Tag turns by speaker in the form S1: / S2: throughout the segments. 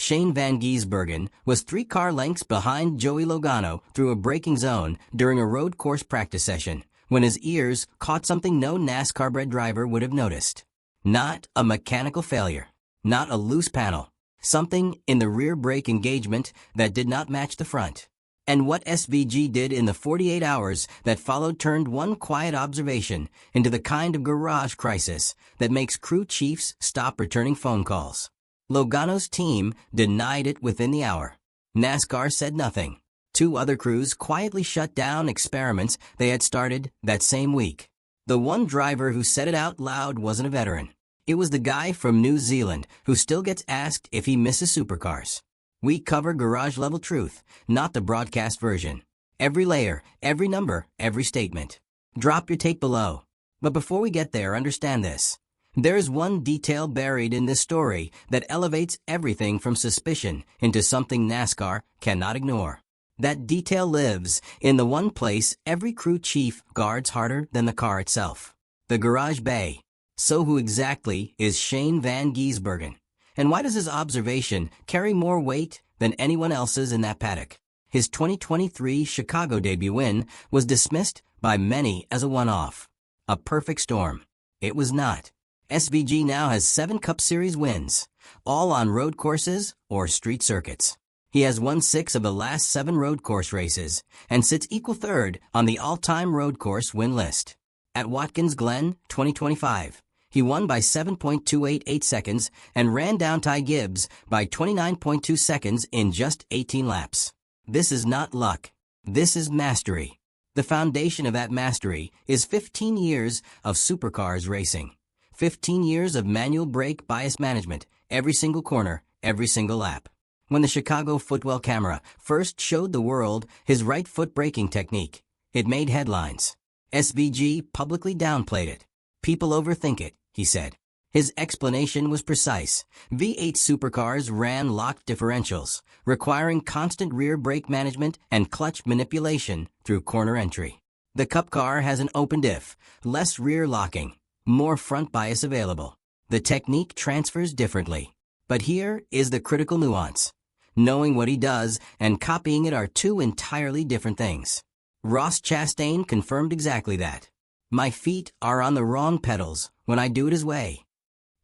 S1: Shane van Gisbergen was 3 car lengths behind Joey Logano through a braking zone during a road course practice session when his ears caught something no NASCAR-bred driver would have noticed. Not a mechanical failure, not a loose panel, something in the rear brake engagement that did not match the front. And what SVG did in the 48 hours that followed turned one quiet observation into the kind of garage crisis that makes crew chiefs stop returning phone calls. Logano's team denied it within the hour. NASCAR said nothing. 2 other crews quietly shut down experiments they had started that same week. The one driver who said it out loud wasn't a veteran. It was the guy from New Zealand who still gets asked if he misses supercars. We cover garage-level truth, not the broadcast version. Every layer, every number, every statement. Drop your tape below. But before we get there, understand this. There is one detail buried in this story that elevates everything from suspicion into something NASCAR cannot ignore. That detail lives in the one place every crew chief guards harder than the car itself. The garage bay. So who exactly is Shane van Gisbergen? And why does his observation carry more weight than anyone else's in that paddock? His 2023 Chicago debut win was dismissed by many as a one-off. A perfect storm. It was not. SVG now has 7 Cup Series wins, all on road courses or street circuits. He has won 6 of the last 7 road course races and sits equal third on the all-time road course win list. At Watkins Glen 2025, he won by 7.288 seconds and ran down Ty Gibbs by 29.2 seconds in just 18 laps. This is not luck. This is mastery. The foundation of that mastery is 15 years of supercars racing. 15 years of manual brake bias management, every single corner, every single lap. When the Chicago Footwell camera first showed the world his right foot braking technique, it made headlines. SVG publicly downplayed it. People overthink it, he said. His explanation was precise. V8 supercars ran locked differentials, requiring constant rear brake management and clutch manipulation through corner entry. The Cup car has an open diff, less rear locking, more front bias available. The technique transfers differently. But here is the critical nuance. Knowing what he does and copying it are 2 entirely different things. Ross Chastain confirmed exactly that. My feet are on the wrong pedals when I do it his way.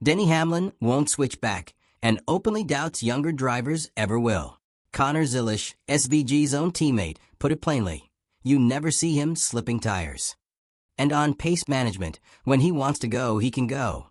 S1: Denny Hamlin won't switch back and openly doubts younger drivers ever will. Connor Zilisch, SVG's own teammate, put it plainly. You never see him slipping tires. And on pace management, when he wants to go, he can go.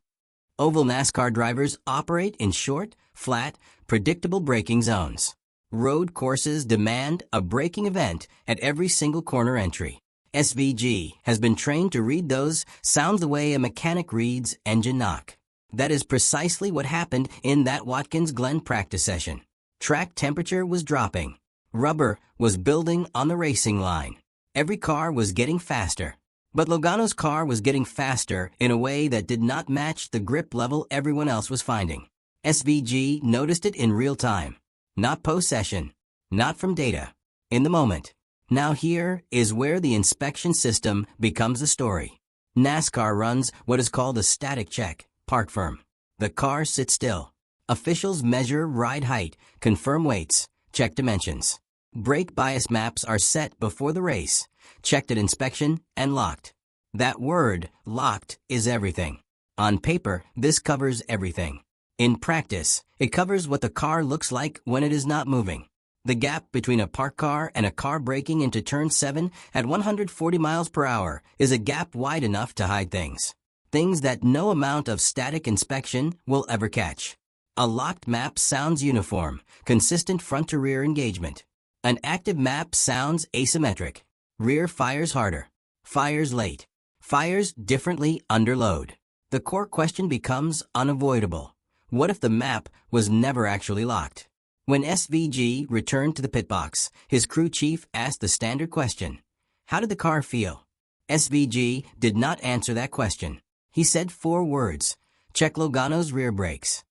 S1: Oval NASCAR drivers operate in short, flat, predictable braking zones. Road courses demand a braking event at every single corner entry. SVG has been trained to read those sounds the way a mechanic reads engine knock. That is precisely what happened in that Watkins Glen practice session. Track temperature was dropping. Rubber was building on the racing line. Every car was getting faster. But Logano's car was getting faster in a way that did not match the grip level everyone else was finding. SVG noticed it in real time. Not post-session. Not from data. In the moment. Now here is where the inspection system becomes the story. NASCAR runs what is called a static check, park firm. The car sits still. Officials measure ride height, confirm weights, check dimensions. Brake bias maps are set before the race, checked at inspection, and locked. That word, locked, is everything. On paper, this covers everything. In practice, it covers what the car looks like when it is not moving. The gap between a parked car and a car braking into turn 7 at 140 miles per hour is a gap wide enough to hide things. Things that no amount of static inspection will ever catch. A locked map sounds uniform, consistent front-to-rear engagement. An active map sounds asymmetric. Rear fires harder. Fires late. Fires differently under load. The core question becomes unavoidable. What if the map was never actually locked? When SVG returned to the pit box, his crew chief asked the standard question. How did the car feel? SVG did not answer that question. He said 4 words. Check Logano's rear brakes.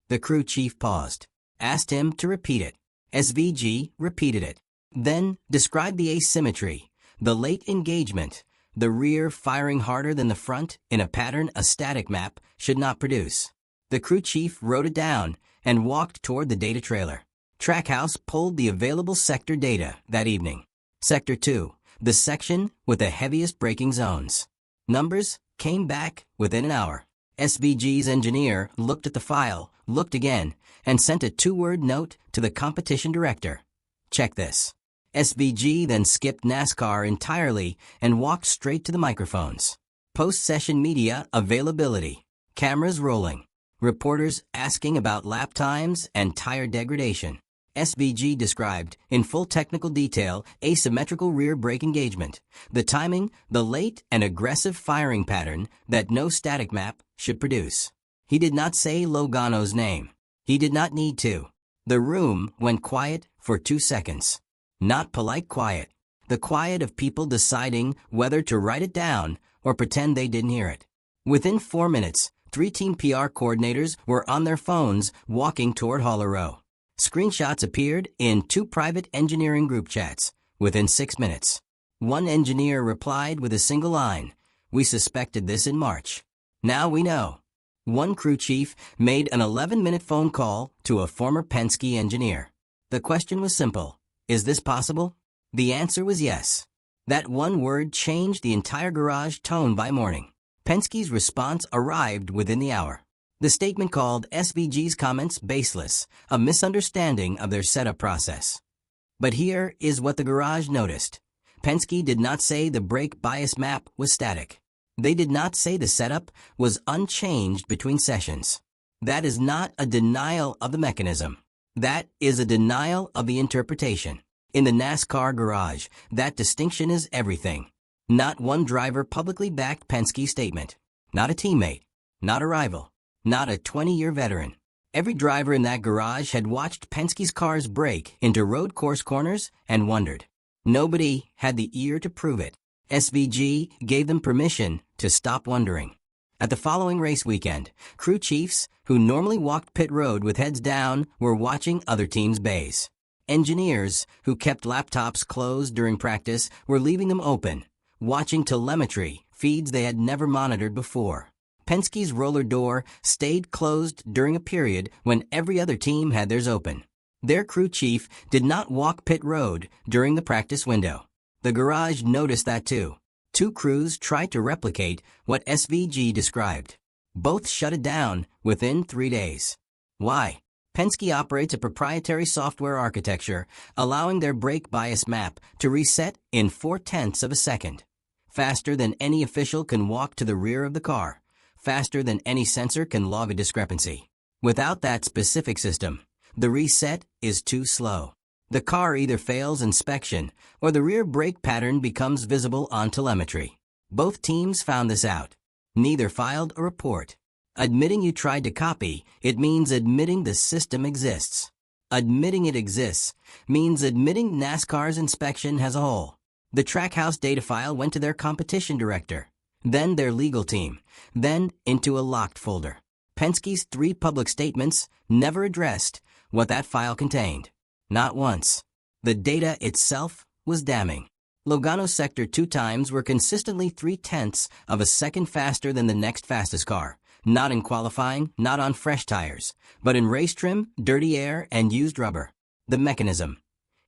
S1: The crew chief paused. Asked him to repeat it. SVG repeated it. Then described the asymmetry, the late engagement, the rear firing harder than the front in a pattern a static map should not produce. The crew chief wrote it down, and walked toward the data trailer. Trackhouse pulled the available sector data that evening. Sector 2, the section with the heaviest braking zones. Numbers came back within an hour. SVG's engineer looked at the file, looked again, and sent a 2-word note to the competition director. Check this. SVG then skipped NASCAR entirely and walked straight to the microphones. Post-session media availability. Cameras rolling. Reporters asking about lap times and tire degradation. SVG described, in full technical detail, asymmetrical rear brake engagement, the timing, the late and aggressive firing pattern that no static map should produce. He did not say Logano's name. He did not need to. The room went quiet for 2 seconds. Not polite quiet. The quiet of people deciding whether to write it down or pretend they didn't hear it. Within 4 minutes, 3 team PR coordinators were on their phones walking toward Haller Row. Screenshots appeared in 2 private engineering group chats within 6 minutes. One engineer replied with a single line, "We suspected this in March. Now we know." One crew chief made an 11-minute phone call to a former Penske engineer. The question was simple. Is this possible? The answer was yes. That one word changed the entire garage tone by morning. Penske's response arrived within the hour. The statement called SVG's comments baseless, a misunderstanding of their setup process. But here is what the garage noticed. Penske did not say the brake bias map was static. They did not say the setup was unchanged between sessions. That is not a denial of the mechanism. That is a denial of the interpretation. In the NASCAR garage, that distinction is everything. Not one driver publicly backed Penske's statement. Not a teammate. Not a rival. Not a 20-year veteran. Every driver in that garage had watched Penske's cars break into road course corners and wondered. Nobody had the ear to prove it. SVG gave them permission to stop wondering. At the following race weekend, crew chiefs, who normally walked pit road with heads down, were watching other teams' bays. Engineers, who kept laptops closed during practice, were leaving them open, watching telemetry feeds they had never monitored before. Penske's roller door stayed closed during a period when every other team had theirs open. Their crew chief did not walk pit road during the practice window. The garage noticed that too. 2 crews tried to replicate what SVG described. Both shut it down within 3 days. Why? Penske operates a proprietary software architecture, allowing their brake bias map to reset in 0.4 of a second. Faster than any official can walk to the rear of the car. Faster than any sensor can log a discrepancy. Without that specific system, the reset is too slow. The car either fails inspection or the rear brake pattern becomes visible on telemetry. Both teams found this out. Neither filed a report. Admitting you tried to copy, it means admitting the system exists. Admitting it exists means admitting NASCAR's inspection has a hole. The Trackhouse data file went to their competition director, then their legal team, then into a locked folder. Penske's 3 public statements never addressed what that file contained. Not once. The data itself was damning. Logano's sector 2 times were consistently 0.3 of a second faster than the next fastest car. Not in qualifying, not on fresh tires, but in race trim, dirty air, and used rubber. The mechanism.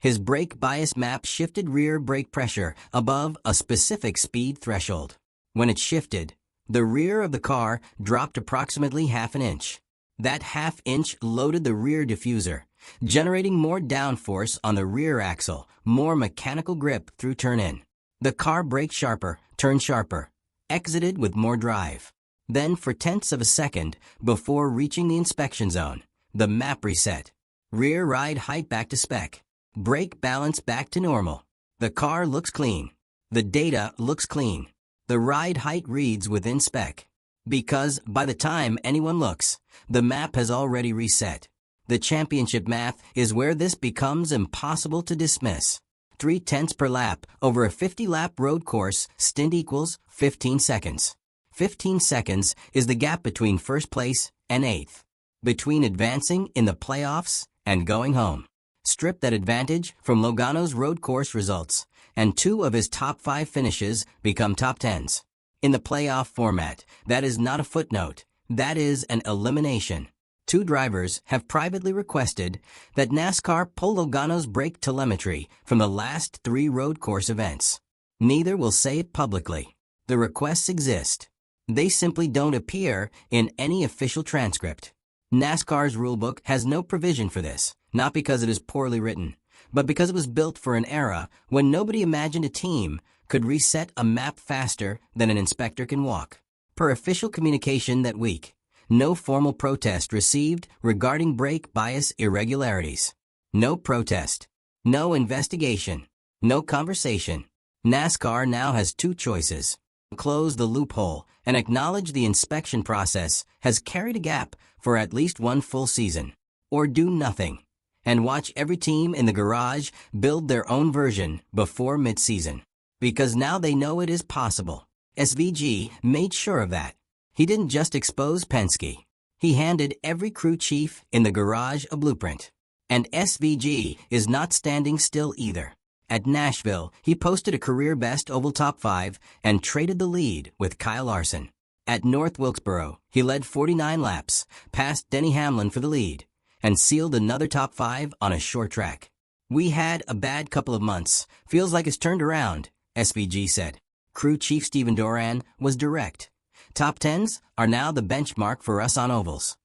S1: His brake bias map shifted rear brake pressure above a specific speed threshold. When it shifted, the rear of the car dropped approximately 1/2 inch. That 1/2 inch loaded the rear diffuser, generating more downforce on the rear axle, more mechanical grip through turn-in. The car braked sharper, turned sharper, exited with more drive. Then, for 0.1 of a second before reaching the inspection zone, the map reset. Rear ride height back to spec. Brake balance back to normal. The car looks clean. The data looks clean. The ride height reads within spec. Because by the time anyone looks, the map has already reset. The championship math is where this becomes impossible to dismiss. 0.3 per lap over a 50-lap road course stint equals 15 seconds. 15 seconds is the gap between first place and 8th, between advancing in the playoffs and going home. Strip that advantage from Logano's road course results, and 2 of his top 5 finishes become top 10s. In the playoff format, that is not a footnote, that is an elimination. Two drivers have privately requested that NASCAR pull Logano's brake telemetry from the last 3 road course events. Neither will say it publicly. The requests exist. They simply don't appear in any official transcript. NASCAR's rulebook has no provision for this, not because it is poorly written, but because it was built for an era when nobody imagined a team could reset a map faster than an inspector can walk. Per official communication that week, no formal protest received regarding brake bias irregularities. No protest. No investigation. No conversation. NASCAR now has 2 choices. Close the loophole and acknowledge the inspection process has carried a gap for at least 1 full season. Or do nothing and watch every team in the garage build their own version before mid-season. Because now they know it is possible. SVG made sure of that. He didn't just expose Penske. He handed every crew chief in the garage a blueprint. And SVG is not standing still either. At Nashville, he posted a career-best oval top 5 and traded the lead with Kyle Larson. At North Wilkesboro, he led 49 laps, passed Denny Hamlin for the lead, and sealed another top 5 on a short track. "We had a bad couple of months. Feels like it's turned around," SVG said. Crew chief Stephen Doran was direct. "Top 10s are now the benchmark for us on ovals."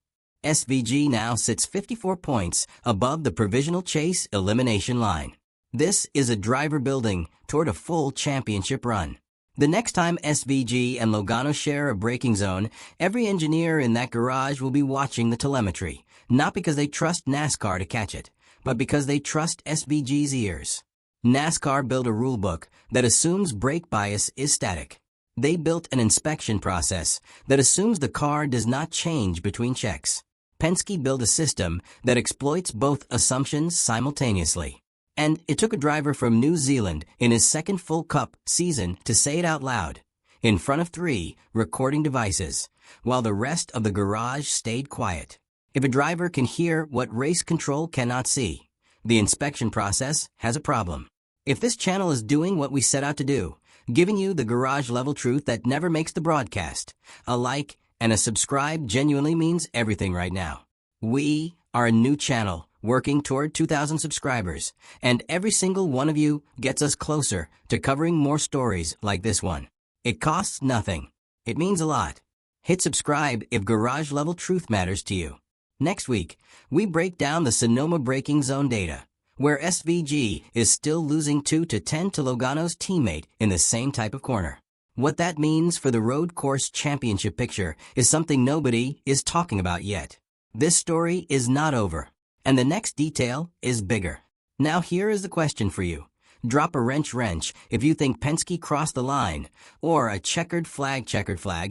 S1: SVG now sits 54 points above the provisional chase elimination line. This is a driver building toward a full championship run. The next time SVG and Logano share a braking zone, every engineer in that garage will be watching the telemetry, not because they trust NASCAR to catch it, but because they trust SVG's ears. NASCAR built a rulebook that assumes brake bias is static. They built an inspection process that assumes the car does not change between checks. Penske built a system that exploits both assumptions simultaneously. And it took a driver from New Zealand in his second full Cup season to say it out loud, in front of 3 recording devices, while the rest of the garage stayed quiet. If a driver can hear what race control cannot see, the inspection process has a problem. If this channel is doing what we set out to do, giving you the garage-level truth that never makes the broadcast, a like and a subscribe genuinely means everything right now. We are a new channel working toward 2,000 subscribers, and every single one of you gets us closer to covering more stories like this one. It costs nothing. It means a lot. Hit subscribe if garage-level truth matters to you. Next week, we break down the Sonoma braking zone data, where SVG is still losing 2-10 to Logano's teammate in the same type of corner. What that means for the road course championship picture is something nobody is talking about yet. This story is not over, and the next detail is bigger. Now here is the question for you. Drop a wrench if you think Penske crossed the line, or a checkered flag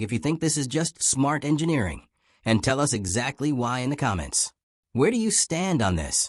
S1: if you think this is just smart engineering. And tell us exactly why in the comments. Where do you stand on this?